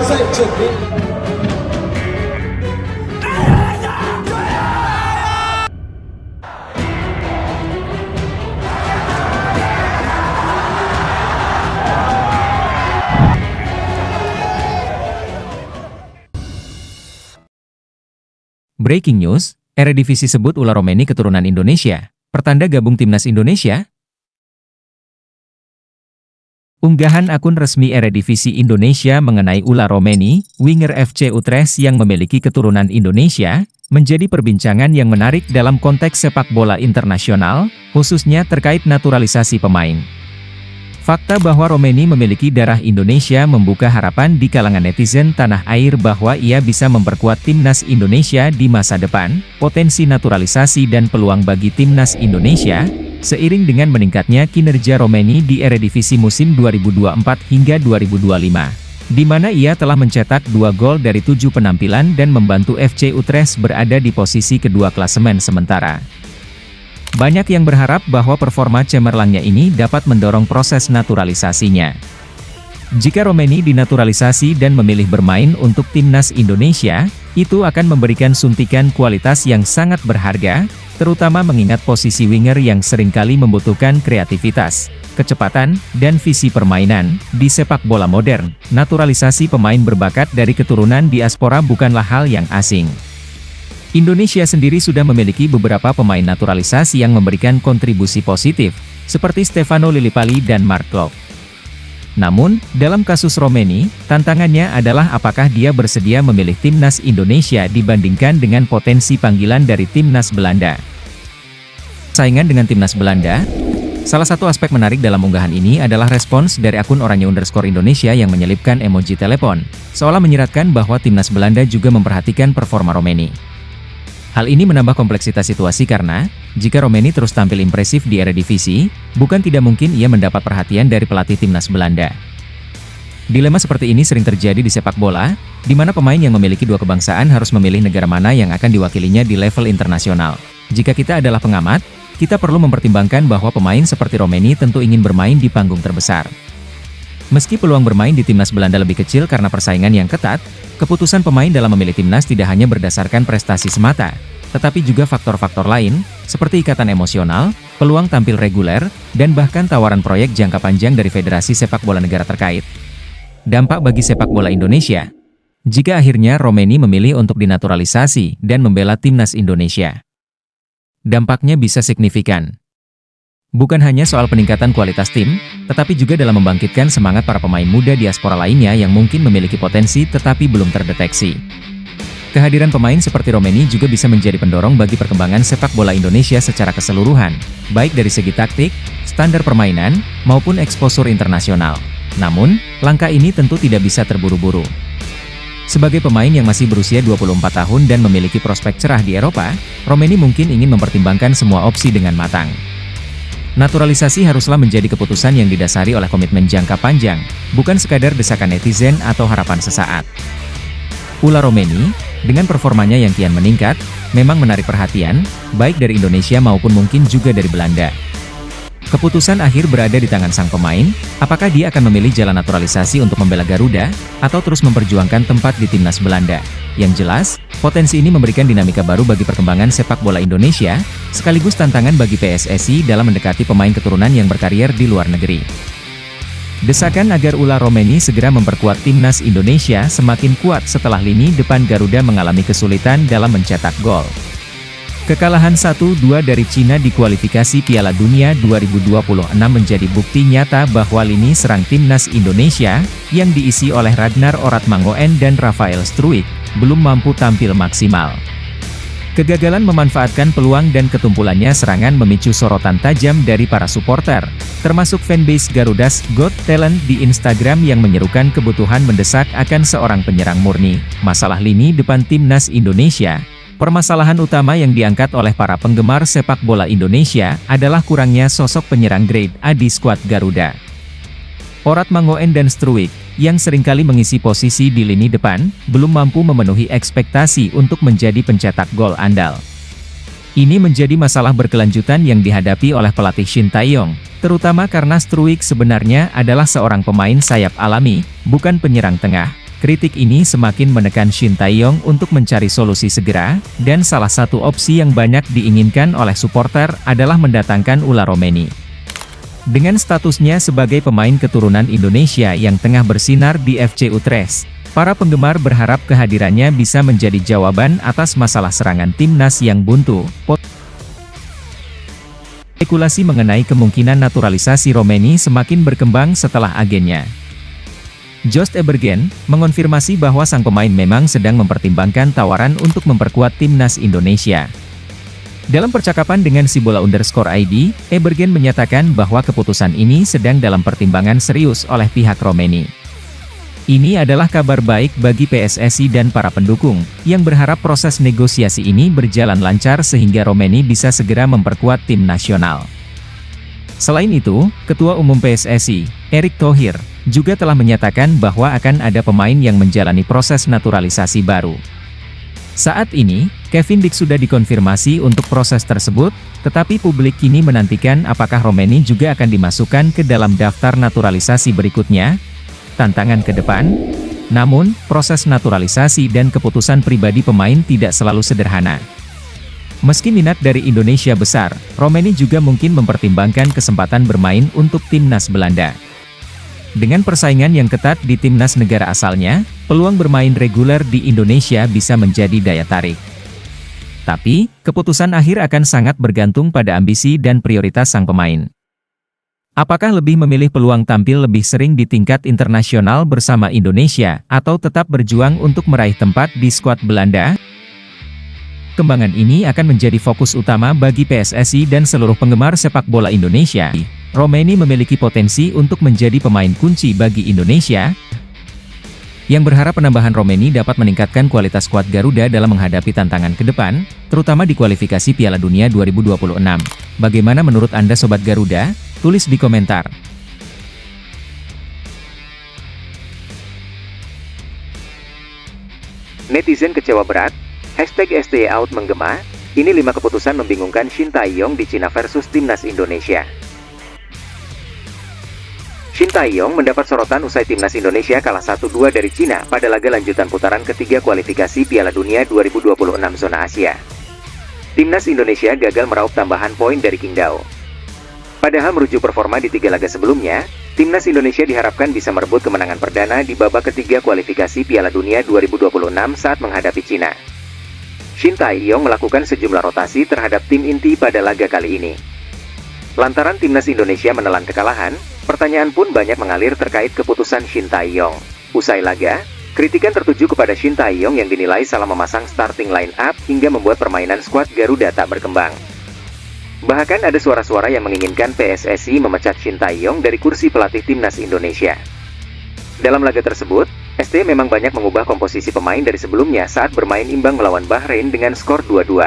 在这边。Breaking news, Eredivisie sebut Ula Romeni keturunan Indonesia, pertanda gabung timnas Indonesia? Unggahan akun resmi Eredivisie Indonesia mengenai Ula Romeni, winger FC Utrecht yang memiliki keturunan Indonesia, menjadi perbincangan yang menarik dalam konteks sepak bola internasional, khususnya terkait naturalisasi pemain. Fakta bahwa Romeni memiliki darah Indonesia membuka harapan di kalangan netizen tanah air bahwa ia bisa memperkuat timnas Indonesia di masa depan. Potensi naturalisasi dan peluang bagi timnas Indonesia, seiring dengan meningkatnya kinerja Romeni di Eredivisie musim 2024 hingga 2025, di mana ia telah mencetak 2 gol dari 7 penampilan dan membantu FC Utrecht berada di posisi kedua klasemen sementara. Banyak yang berharap bahwa performa cemerlangnya ini dapat mendorong proses naturalisasinya. Jika Romeni dinaturalisasi dan memilih bermain untuk timnas Indonesia, itu akan memberikan suntikan kualitas yang sangat berharga, terutama mengingat posisi winger yang seringkali membutuhkan kreativitas, kecepatan, dan visi permainan. Di sepak bola modern, naturalisasi pemain berbakat dari keturunan diaspora bukanlah hal yang asing. Indonesia sendiri sudah memiliki beberapa pemain naturalisasi yang memberikan kontribusi positif, seperti Stefano Lillipali dan Mark Klok. Namun, dalam kasus Romeni, tantangannya adalah apakah dia bersedia memilih timnas Indonesia dibandingkan dengan potensi panggilan dari timnas Belanda. Saingan dengan timnas Belanda? Salah satu aspek menarik dalam unggahan ini adalah respons dari akun Oranje_Indonesia yang menyelipkan emoji telepon, seolah menyiratkan bahwa timnas Belanda juga memperhatikan performa Romeni. Hal ini menambah kompleksitas situasi karena, jika Romeni terus tampil impresif di Eredivisie, bukan tidak mungkin ia mendapat perhatian dari pelatih timnas Belanda. Dilema seperti ini sering terjadi di sepak bola, di mana pemain yang memiliki dua kebangsaan harus memilih negara mana yang akan diwakilinya di level internasional. Jika kita adalah pengamat, kita perlu mempertimbangkan bahwa pemain seperti Romeni tentu ingin bermain di panggung terbesar. Meski peluang bermain di timnas Belanda lebih kecil karena persaingan yang ketat, keputusan pemain dalam memilih timnas tidak hanya berdasarkan prestasi semata, tetapi juga faktor-faktor lain, seperti ikatan emosional, peluang tampil reguler, dan bahkan tawaran proyek jangka panjang dari Federasi Sepak Bola negara terkait. Dampak bagi sepak bola Indonesia. Jika akhirnya Romeni memilih untuk dinaturalisasi dan membela timnas Indonesia, dampaknya bisa signifikan. Bukan hanya soal peningkatan kualitas tim, tetapi juga dalam membangkitkan semangat para pemain muda diaspora lainnya yang mungkin memiliki potensi tetapi belum terdeteksi. Kehadiran pemain seperti Romeni juga bisa menjadi pendorong bagi perkembangan sepak bola Indonesia secara keseluruhan, baik dari segi taktik, standar permainan, maupun eksposur internasional. Namun, langkah ini tentu tidak bisa terburu-buru. Sebagai pemain yang masih berusia 24 tahun dan memiliki prospek cerah di Eropa, Romeni mungkin ingin mempertimbangkan semua opsi dengan matang. Naturalisasi haruslah menjadi keputusan yang didasari oleh komitmen jangka panjang, bukan sekadar desakan netizen atau harapan sesaat. Ula Romeni, dengan performanya yang kian meningkat, memang menarik perhatian, baik dari Indonesia maupun mungkin juga dari Belanda. Keputusan akhir berada di tangan sang pemain, apakah dia akan memilih jalan naturalisasi untuk membela Garuda, atau terus memperjuangkan tempat di timnas Belanda. Yang jelas, potensi ini memberikan dinamika baru bagi perkembangan sepak bola Indonesia, sekaligus tantangan bagi PSSI dalam mendekati pemain keturunan yang berkarier di luar negeri. Desakan agar Ula Romeni segera memperkuat timnas Indonesia semakin kuat setelah lini depan Garuda mengalami kesulitan dalam mencetak gol. Kekalahan 1-2 dari Cina di kualifikasi Piala Dunia 2026 menjadi bukti nyata bahwa lini serang timnas Indonesia, yang diisi oleh Ragnar Oratmangoen dan Rafael Struijk, belum mampu tampil maksimal. Kegagalan memanfaatkan peluang dan ketumpulannya serangan memicu sorotan tajam dari para supporter, termasuk fanbase Garuda's Got Talent di Instagram yang menyerukan kebutuhan mendesak akan seorang penyerang murni. Masalah lini depan timnas Indonesia. Permasalahan utama yang diangkat oleh para penggemar sepak bola Indonesia adalah kurangnya sosok penyerang grade A di skuad Garuda. Oratmangoen dan Struijk, yang seringkali mengisi posisi di lini depan, belum mampu memenuhi ekspektasi untuk menjadi pencetak gol andal. Ini menjadi masalah berkelanjutan yang dihadapi oleh pelatih Shin Tae-yong, terutama karena Struijk sebenarnya adalah seorang pemain sayap alami, bukan penyerang tengah. Kritik ini semakin menekan Shin Tae-yong untuk mencari solusi segera, dan salah satu opsi yang banyak diinginkan oleh supporter adalah mendatangkan Ula Romeni. Dengan statusnya sebagai pemain keturunan Indonesia yang tengah bersinar di FC Utrecht, para penggemar berharap kehadirannya bisa menjadi jawaban atas masalah serangan timnas yang buntu. Spekulasi mengenai kemungkinan naturalisasi Romeni semakin berkembang setelah agennya, Joost Ebergen, mengonfirmasi bahwa sang pemain memang sedang mempertimbangkan tawaran untuk memperkuat timnas Indonesia. Dalam percakapan dengan Sibola_ID, Ebergen menyatakan bahwa keputusan ini sedang dalam pertimbangan serius oleh pihak Romeni. Ini adalah kabar baik bagi PSSI dan para pendukung, yang berharap proses negosiasi ini berjalan lancar sehingga Romeni bisa segera memperkuat tim nasional. Selain itu, Ketua Umum PSSI, Erick Thohir, juga telah menyatakan bahwa akan ada pemain yang menjalani proses naturalisasi baru. Saat ini, Kevin Dix sudah dikonfirmasi untuk proses tersebut, tetapi publik kini menantikan apakah Romeni juga akan dimasukkan ke dalam daftar naturalisasi berikutnya. Tantangan ke depan. Namun, proses naturalisasi dan keputusan pribadi pemain tidak selalu sederhana. Meski minat dari Indonesia besar, Romeni juga mungkin mempertimbangkan kesempatan bermain untuk timnas Belanda. Dengan persaingan yang ketat di timnas negara asalnya, peluang bermain reguler di Indonesia bisa menjadi daya tarik. Tapi, keputusan akhir akan sangat bergantung pada ambisi dan prioritas sang pemain. Apakah lebih memilih peluang tampil lebih sering di tingkat internasional bersama Indonesia, atau tetap berjuang untuk meraih tempat di skuad Belanda? Kembangan ini akan menjadi fokus utama bagi PSSI dan seluruh penggemar sepak bola Indonesia. Romeni memiliki potensi untuk menjadi pemain kunci bagi Indonesia, yang berharap penambahan Romeni dapat meningkatkan kualitas skuad Garuda dalam menghadapi tantangan ke depan, terutama di kualifikasi Piala Dunia 2026. Bagaimana menurut Anda Sobat Garuda? Tulis di komentar. Netizen kecewa berat, #STYOut menggema, ini 5 keputusan membingungkan Shin Tae-yong di Cina versus Timnas Indonesia. Shin Tae-yong mendapat sorotan usai Timnas Indonesia kalah 1-2 dari Cina pada laga lanjutan putaran ketiga kualifikasi Piala Dunia 2026 zona Asia. Timnas Indonesia gagal meraup tambahan poin dari Qingdao. Padahal merujuk performa di 3 laga sebelumnya, Timnas Indonesia diharapkan bisa merebut kemenangan perdana di babak ketiga kualifikasi Piala Dunia 2026 saat menghadapi Cina. Shin Tae-yong melakukan sejumlah rotasi terhadap tim inti pada laga kali ini. Lantaran Timnas Indonesia menelan kekalahan, pertanyaan pun banyak mengalir terkait keputusan Shin Tae-yong. Usai laga, kritikan tertuju kepada Shin Tae-yong yang dinilai salah memasang starting line up hingga membuat permainan skuad Garuda tak berkembang. Bahkan ada suara-suara yang menginginkan PSSI memecat Shin Tae-yong dari kursi pelatih Timnas Indonesia. Dalam laga tersebut, ST memang banyak mengubah komposisi pemain dari sebelumnya saat bermain imbang melawan Bahrain dengan skor 2-2.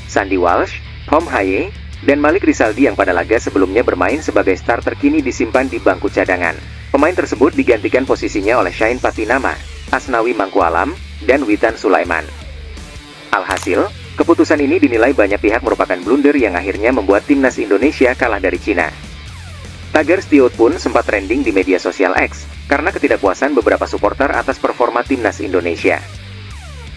Sandy Walsh, Tom Haye, dan Malik Rizaldi yang pada laga sebelumnya bermain sebagai starter kini disimpan di bangku cadangan. Pemain tersebut digantikan posisinya oleh Shain Patinama, Asnawi Mangkualam, dan Witan Sulaiman. Alhasil, keputusan ini dinilai banyak pihak merupakan blunder yang akhirnya membuat Timnas Indonesia kalah dari Cina. Tagar Stiot pun sempat trending di media sosial X, karena ketidakpuasan beberapa supporter atas performa Timnas Indonesia.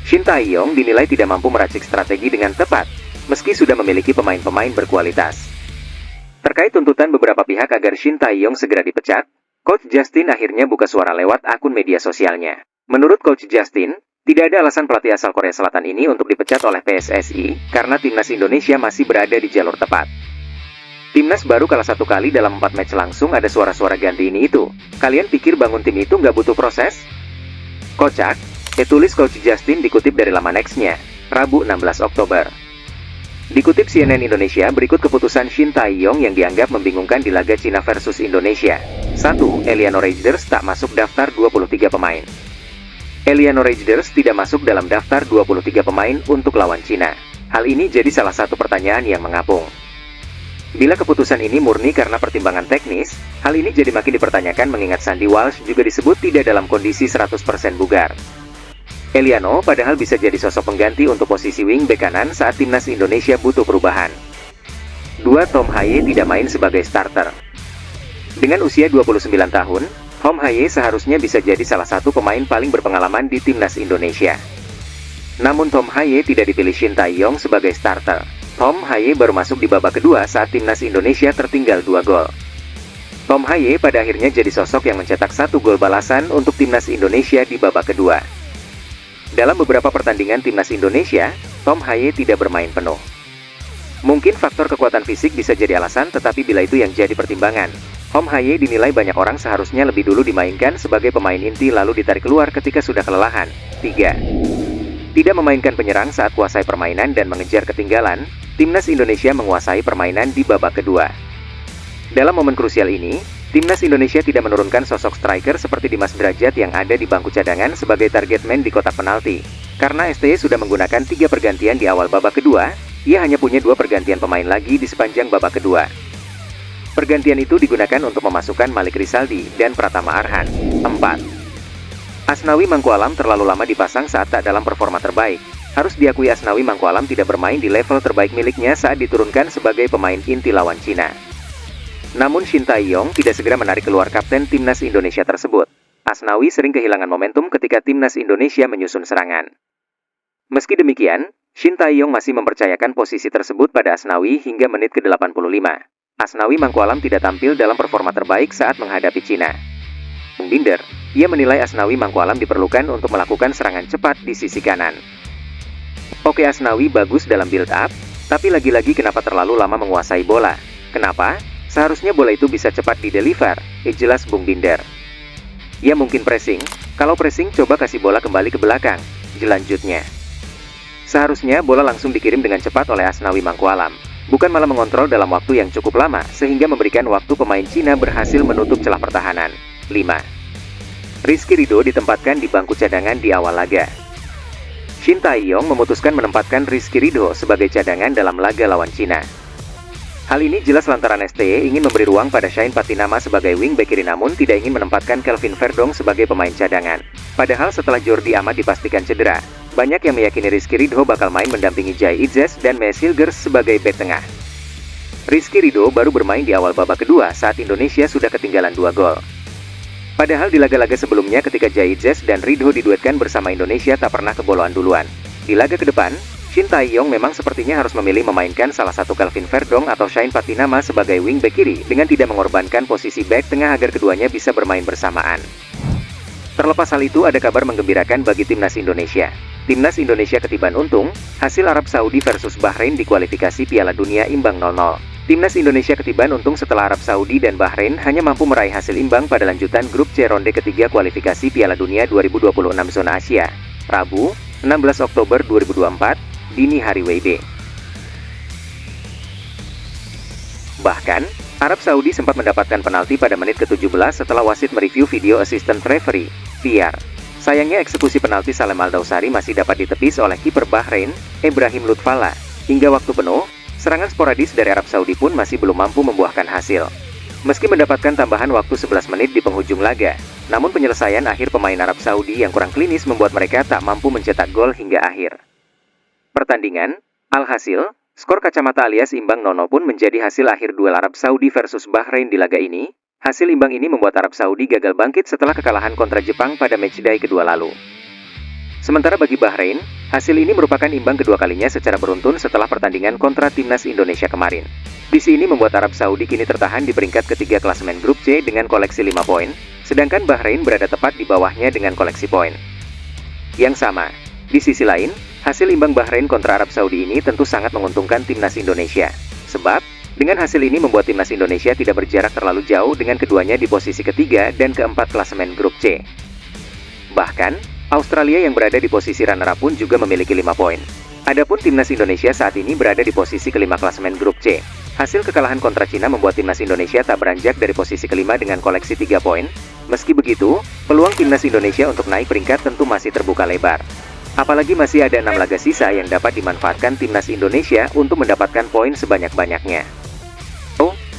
Shin Tae-yong dinilai tidak mampu meracik strategi dengan tepat, meski sudah memiliki pemain-pemain berkualitas. Terkait tuntutan beberapa pihak agar Shin Tae-yong segera dipecat, Coach Justin akhirnya buka suara lewat akun media sosialnya. Menurut Coach Justin, tidak ada alasan pelatih asal Korea Selatan ini untuk dipecat oleh PSSI, karena Timnas Indonesia masih berada di jalur tepat. Timnas baru kalah 1 kali dalam 4 match langsung, ada suara-suara ganti ini itu. Kalian pikir bangun tim itu nggak butuh proses? Kocak, tulis Coach Justin dikutip dari laman X-nya, Rabu 16 Oktober. Dikutip CNN Indonesia, berikut keputusan Shin Tae-yong yang dianggap membingungkan di laga Cina versus Indonesia. 1. Eliano Reijers tak masuk daftar 23 pemain. Eliano Reijers tidak masuk dalam daftar 23 pemain untuk lawan Cina. Hal ini jadi salah satu pertanyaan yang mengapung. Bila keputusan ini murni karena pertimbangan teknis, hal ini jadi makin dipertanyakan mengingat Sandy Walsh juga disebut tidak dalam kondisi 100% bugar. Eliano padahal bisa jadi sosok pengganti untuk posisi wingback kanan saat Timnas Indonesia butuh perubahan. 2. Tom Haye tidak main sebagai starter. Dengan usia 29 tahun, Hom Haye seharusnya bisa jadi salah satu pemain paling berpengalaman di timnas Indonesia. Namun Tom Haye tidak dipilih Shin Tae-yong sebagai starter. Tom Haye baru masuk di babak kedua saat timnas Indonesia tertinggal 2 gol. Tom Haye pada akhirnya jadi sosok yang mencetak 1 gol balasan untuk timnas Indonesia di babak kedua. Dalam beberapa pertandingan timnas Indonesia, Tom Haye tidak bermain penuh. Mungkin faktor kekuatan fisik bisa jadi alasan, tetapi bila itu yang jadi pertimbangan, Hom Haye dinilai banyak orang seharusnya lebih dulu dimainkan sebagai pemain inti lalu ditarik keluar ketika sudah kelelahan. 3. Tidak memainkan penyerang saat kuasai permainan dan mengejar ketinggalan, timnas Indonesia menguasai permainan di babak kedua. Dalam momen krusial ini, timnas Indonesia tidak menurunkan sosok striker seperti Dimas Derajat yang ada di bangku cadangan sebagai target man di kotak penalti. Karena STY sudah menggunakan 3 pergantian di awal babak kedua, ia hanya punya 2 pergantian pemain lagi di sepanjang babak kedua. Pergantian itu digunakan untuk memasukkan Malik Rizaldi dan Pratama Arhan. 4. Asnawi Mangkualam terlalu lama dipasang saat tak dalam performa terbaik. Harus diakui Asnawi Mangkualam tidak bermain di level terbaik miliknya saat diturunkan sebagai pemain inti lawan Cina. Namun Shin Tae-yong tidak segera menarik keluar kapten timnas Indonesia tersebut. Asnawi sering kehilangan momentum ketika timnas Indonesia menyusun serangan. Meski demikian, Shin Tae-yong masih mempercayakan posisi tersebut pada Asnawi hingga menit ke-85. Asnawi Mangkualam tidak tampil dalam performa terbaik saat menghadapi Cina. Bung Binder, ia menilai Asnawi Mangkualam diperlukan untuk melakukan serangan cepat di sisi kanan. Oke, Asnawi bagus dalam build up, tapi lagi-lagi kenapa terlalu lama menguasai bola? Kenapa? Seharusnya bola itu bisa cepat dideliver, jelas Bung Binder. Ya mungkin pressing, kalau pressing coba kasih bola kembali ke belakang, jelanjutnya. Seharusnya bola langsung dikirim dengan cepat oleh Asnawi Mangkualam. Bukan malah mengontrol dalam waktu yang cukup lama, sehingga memberikan waktu pemain Cina berhasil menutup celah pertahanan. 5. Rizky Ridho ditempatkan di bangku cadangan di awal laga. Shin Tae-yong memutuskan menempatkan Rizky Ridho sebagai cadangan dalam laga lawan Cina. Hal ini jelas lantaran STY ingin memberi ruang pada Shane Patinama sebagai wingback kiri namun tidak ingin menempatkan Kelvin Verdong sebagai pemain cadangan. Padahal setelah Jordi Amat dipastikan cedera, banyak yang meyakini Rizky Ridho bakal main mendampingi Jai Itzes dan Mes Hilgers sebagai bek tengah. Rizky Ridho baru bermain di awal babak kedua saat Indonesia sudah ketinggalan 2 gol. Padahal di laga-laga sebelumnya ketika Jai Itzes dan Ridho diduetkan bersama Indonesia tak pernah keboloan duluan. Di laga ke depan, Shin Tae-yong memang sepertinya harus memilih memainkan salah satu Kelvin Verdong atau Shane Patinama sebagai wingback kiri dengan tidak mengorbankan posisi bek tengah agar keduanya bisa bermain bersamaan. Terlepas hal itu, ada kabar menggembirakan bagi timnas Indonesia. Timnas Indonesia ketiban untung, hasil Arab Saudi versus Bahrain di kualifikasi Piala Dunia imbang 0-0. Timnas Indonesia ketiban untung setelah Arab Saudi dan Bahrain hanya mampu meraih hasil imbang pada lanjutan grup C ronde ketiga kualifikasi Piala Dunia 2026 zona Asia. Rabu, 16 Oktober 2024, dini hari WIB. Bahkan, Arab Saudi sempat mendapatkan penalti pada menit ke-17 setelah wasit mereview video assistant referee, VAR. Sayangnya eksekusi penalti Salem Al-Dawsari masih dapat ditepis oleh kiper Bahrain, Ibrahim Lutfalla. Hingga waktu penuh, serangan sporadis dari Arab Saudi pun masih belum mampu membuahkan hasil. Meski mendapatkan tambahan waktu 11 menit di penghujung laga, namun penyelesaian akhir pemain Arab Saudi yang kurang klinis membuat mereka tak mampu mencetak gol hingga akhir pertandingan. Alhasil, skor kacamata alias imbang 0-0 pun menjadi hasil akhir duel Arab Saudi versus Bahrain di laga ini. Hasil imbang ini membuat Arab Saudi gagal bangkit setelah kekalahan kontra Jepang pada matchday kedua lalu. Sementara bagi Bahrain, hasil ini merupakan imbang kedua kalinya secara beruntun setelah pertandingan kontra timnas Indonesia kemarin. Visi ini membuat Arab Saudi kini tertahan di peringkat ketiga klasemen grup C dengan koleksi 5 poin, sedangkan Bahrain berada tepat di bawahnya dengan koleksi poin yang sama. Di sisi lain, hasil imbang Bahrain kontra Arab Saudi ini tentu sangat menguntungkan timnas Indonesia. Sebab, dengan hasil ini membuat timnas Indonesia tidak berjarak terlalu jauh dengan keduanya di posisi ketiga dan keempat klasemen grup C. Bahkan, Australia yang berada di posisi runner-up pun juga memiliki 5 poin. Adapun timnas Indonesia saat ini berada di posisi kelima klasemen grup C. Hasil kekalahan kontra Cina membuat timnas Indonesia tak beranjak dari posisi kelima dengan koleksi 3 poin. Meski begitu, peluang timnas Indonesia untuk naik peringkat tentu masih terbuka lebar. Apalagi masih ada 6 laga sisa yang dapat dimanfaatkan timnas Indonesia untuk mendapatkan poin sebanyak-banyaknya.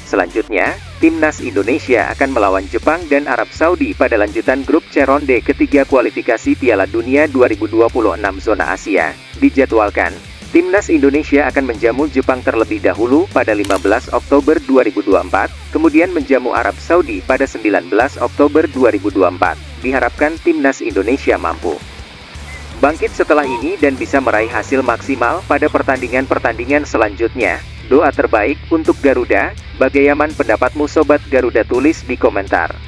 Selanjutnya, timnas Indonesia akan melawan Jepang dan Arab Saudi pada lanjutan grup C ronde ketiga kualifikasi Piala Dunia 2026 zona Asia. Dijadwalkan, Timnas Indonesia akan menjamu Jepang terlebih dahulu pada 15 Oktober 2024, kemudian menjamu Arab Saudi pada 19 Oktober 2024. Diharapkan Timnas Indonesia mampu bangkit setelah ini dan bisa meraih hasil maksimal pada pertandingan-pertandingan selanjutnya. Doa terbaik untuk Garuda. Bagaimana pendapatmu Sobat Garuda? Tulis di komentar.